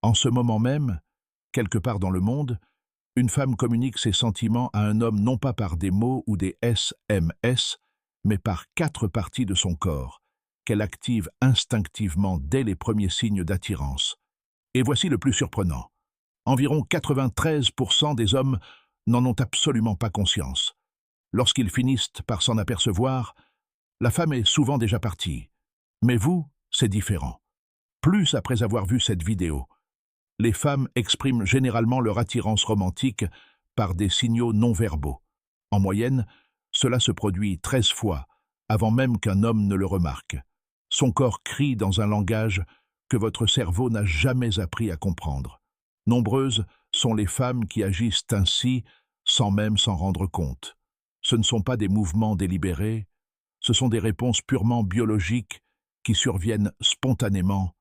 En ce moment même, quelque part dans le monde, une femme communique ses sentiments à un homme non pas par des mots ou des SMS, mais par 4 parties de son corps, qu'elle active instinctivement dès les premiers signes d'attirance. Et voici le plus surprenant. Environ 93% des hommes n'en ont absolument pas conscience. Lorsqu'ils finissent par s'en apercevoir, la femme est souvent déjà partie. Mais vous, c'est différent. Plus après avoir vu cette vidéo. Les femmes expriment généralement leur attirance romantique par des signaux non-verbaux. En moyenne, cela se produit 13 fois avant même qu'un homme ne le remarque. Son corps crie dans un langage que votre cerveau n'a jamais appris à comprendre. Nombreuses sont les femmes qui agissent ainsi sans même s'en rendre compte. Ce ne sont pas des mouvements délibérés, ce sont des réponses purement biologiques qui surviennent spontanément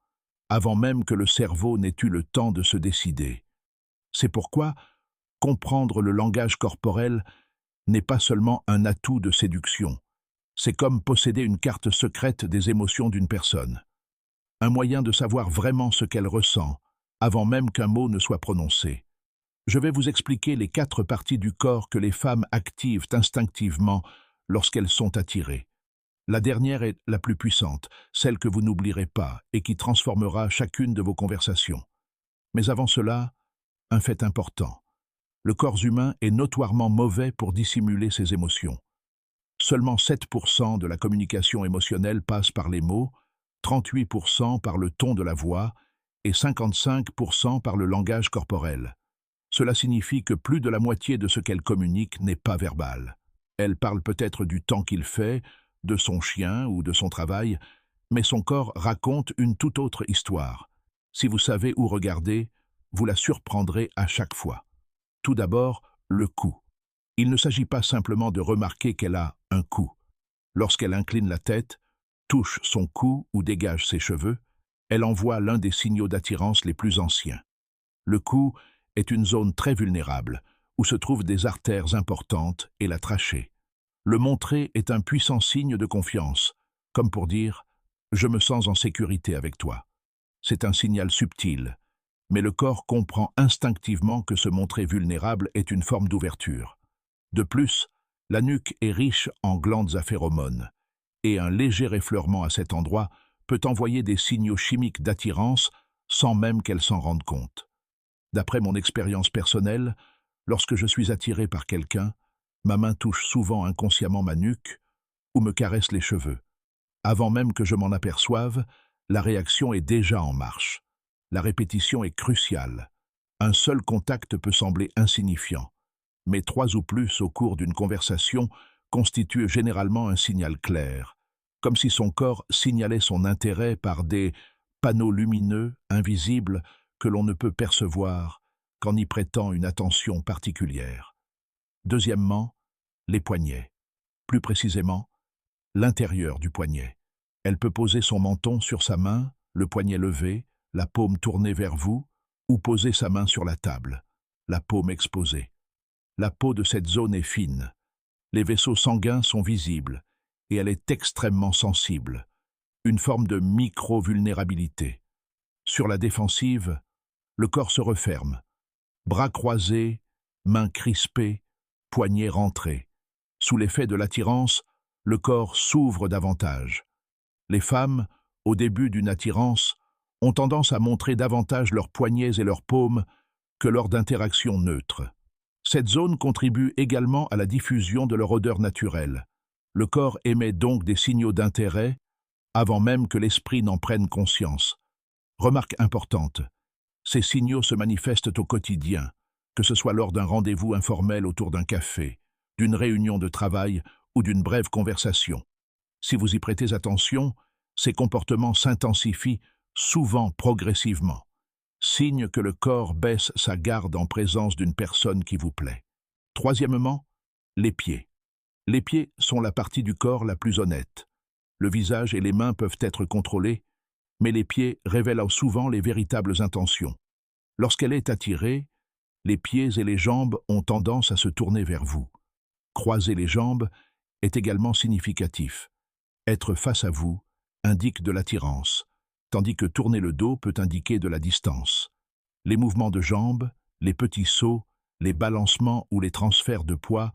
avant même que le cerveau n'ait eu le temps de se décider. C'est pourquoi comprendre le langage corporel n'est pas seulement un atout de séduction. C'est comme posséder une carte secrète des émotions d'une personne. Un moyen de savoir vraiment ce qu'elle ressent, avant même qu'un mot ne soit prononcé. Je vais vous expliquer les 4 parties du corps que les femmes activent instinctivement lorsqu'elles sont attirées. La dernière est la plus puissante, celle que vous n'oublierez pas et qui transformera chacune de vos conversations. Mais avant cela, un fait important. Le corps humain est notoirement mauvais pour dissimuler ses émotions. Seulement 7% de la communication émotionnelle passe par les mots, 38% par le ton de la voix et 55% par le langage corporel. Cela signifie que plus de la moitié de ce qu'elle communique n'est pas verbal. Elle parle peut-être du temps qu'il fait, de son chien ou de son travail, mais son corps raconte une toute autre histoire. Si vous savez où regarder, vous la surprendrez à chaque fois. Tout d'abord, le cou. Il ne s'agit pas simplement de remarquer qu'elle a un cou. Lorsqu'elle incline la tête, touche son cou ou dégage ses cheveux, elle envoie l'un des signaux d'attirance les plus anciens. Le cou est une zone très vulnérable, où se trouvent des artères importantes et la trachée. Le montrer est un puissant signe de confiance, comme pour dire « je me sens en sécurité avec toi ». C'est un signal subtil, mais le corps comprend instinctivement que se montrer vulnérable est une forme d'ouverture. De plus, la nuque est riche en glandes à phéromones, et un léger effleurement à cet endroit peut envoyer des signaux chimiques d'attirance sans même qu'elle s'en rende compte. D'après mon expérience personnelle, lorsque je suis attiré par quelqu'un, ma main touche souvent inconsciemment ma nuque ou me caresse les cheveux. Avant même que je m'en aperçoive, la réaction est déjà en marche. La répétition est cruciale. Un seul contact peut sembler insignifiant, mais 3 ou plus au cours d'une conversation constituent généralement un signal clair, comme si son corps signalait son intérêt par des panneaux lumineux, invisibles, que l'on ne peut percevoir qu'en y prêtant une attention particulière. Deuxièmement, les poignets. Plus précisément, l'intérieur du poignet. Elle peut poser son menton sur sa main, le poignet levé, la paume tournée vers vous, ou poser sa main sur la table, la paume exposée. La peau de cette zone est fine. Les vaisseaux sanguins sont visibles, et elle est extrêmement sensible. Une forme de micro-vulnérabilité. Sur la défensive, le corps se referme. Bras croisés, mains crispées, poignets rentrés. Sous l'effet de l'attirance, le corps s'ouvre davantage. Les femmes, au début d'une attirance, ont tendance à montrer davantage leurs poignets et leurs paumes que lors d'interactions neutres. Cette zone contribue également à la diffusion de leur odeur naturelle. Le corps émet donc des signaux d'intérêt avant même que l'esprit n'en prenne conscience. Remarque importante, ces signaux se manifestent au quotidien, que ce soit lors d'un rendez-vous informel autour d'un café, d'une réunion de travail ou d'une brève conversation. Si vous y prêtez attention, ces comportements s'intensifient souvent progressivement, signe que le corps baisse sa garde en présence d'une personne qui vous plaît. Troisièmement, les pieds. Les pieds sont la partie du corps la plus honnête. Le visage et les mains peuvent être contrôlés, mais les pieds révèlent souvent les véritables intentions. Lorsqu'elle est attirée, les pieds et les jambes ont tendance à se tourner vers vous. Croiser les jambes est également significatif. Être face à vous indique de l'attirance, tandis que tourner le dos peut indiquer de la distance. Les mouvements de jambes, les petits sauts, les balancements ou les transferts de poids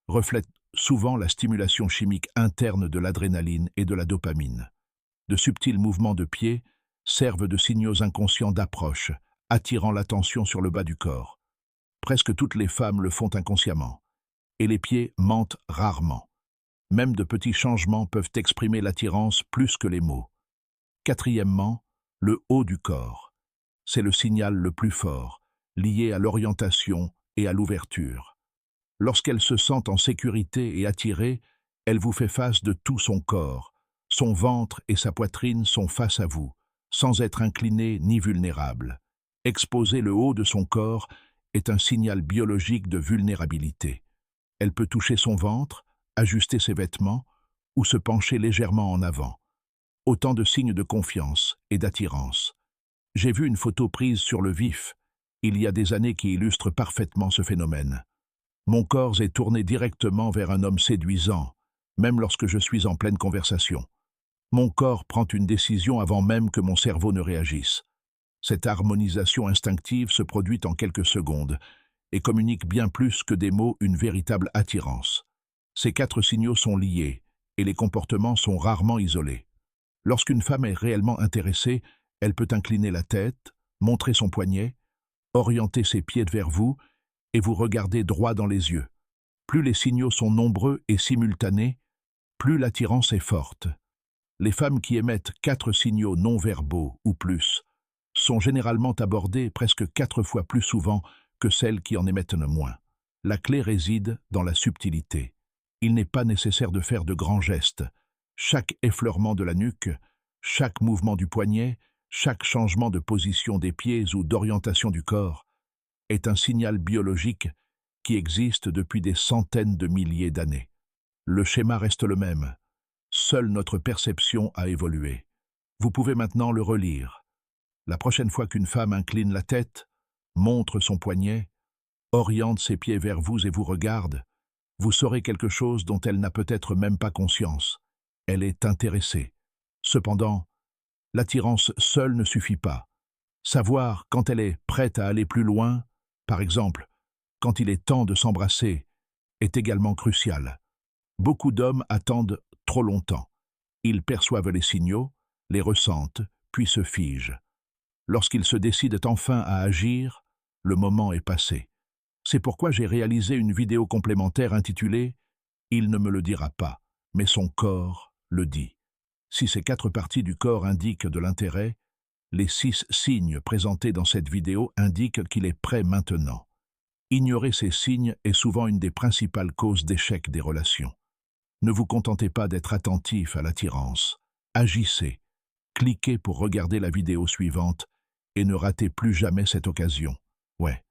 reflètent souvent la stimulation chimique interne de l'adrénaline et de la dopamine. De subtils mouvements de pieds servent de signaux inconscients d'approche, attirant l'attention sur le bas du corps. Presque toutes les femmes le font inconsciemment, et les pieds mentent rarement. Même de petits changements peuvent exprimer l'attirance plus que les mots. Quatrièmement, le haut du corps. C'est le signal le plus fort, lié à l'orientation et à l'ouverture. Lorsqu'elle se sent en sécurité et attirée, elle vous fait face de tout son corps. Son ventre et sa poitrine sont face à vous, sans être inclinés ni vulnérables. Exposer le haut de son corps est un signal biologique de vulnérabilité. Elle peut toucher son ventre, ajuster ses vêtements ou se pencher légèrement en avant. Autant de signes de confiance et d'attirance. J'ai vu une photo prise sur le vif, il y a des années qui illustre parfaitement ce phénomène. Mon corps est tourné directement vers un homme séduisant, même lorsque je suis en pleine conversation. Mon corps prend une décision avant même que mon cerveau ne réagisse. Cette harmonisation instinctive se produit en quelques secondes et communique bien plus que des mots une véritable attirance. Ces 4 signaux sont liés et les comportements sont rarement isolés. Lorsqu'une femme est réellement intéressée, elle peut incliner la tête, montrer son poignet, orienter ses pieds vers vous et vous regarder droit dans les yeux. Plus les signaux sont nombreux et simultanés, plus l'attirance est forte. Les femmes qui émettent 4 signaux non-verbaux ou plus sont généralement abordées presque 4 fois plus souvent que celles qui en émettent moins. La clé réside dans la subtilité. Il n'est pas nécessaire de faire de grands gestes. Chaque effleurement de la nuque, chaque mouvement du poignet, chaque changement de position des pieds ou d'orientation du corps est un signal biologique qui existe depuis des centaines de milliers d'années. Le schéma reste le même. Seule notre perception a évolué. Vous pouvez maintenant le relire. La prochaine fois qu'une femme incline la tête, montre son poignet, oriente ses pieds vers vous et vous regarde, vous saurez quelque chose dont elle n'a peut-être même pas conscience. Elle est intéressée. Cependant, l'attirance seule ne suffit pas. Savoir quand elle est prête à aller plus loin, par exemple, quand il est temps de s'embrasser, est également crucial. Beaucoup d'hommes attendent trop longtemps. Ils perçoivent les signaux, les ressentent, puis se figent. Lorsqu'ils se décident enfin à agir, le moment est passé. C'est pourquoi j'ai réalisé une vidéo complémentaire intitulée « Il ne me le dira pas, mais son corps le dit ». Si ces 4 parties du corps indiquent de l'intérêt, les 6 signes présentés dans cette vidéo indiquent qu'il est prêt maintenant. Ignorer ces signes est souvent une des principales causes d'échec des relations. Ne vous contentez pas d'être attentif à l'attirance. Agissez. Cliquez pour regarder la vidéo suivante et ne ratez plus jamais cette occasion. Ouais.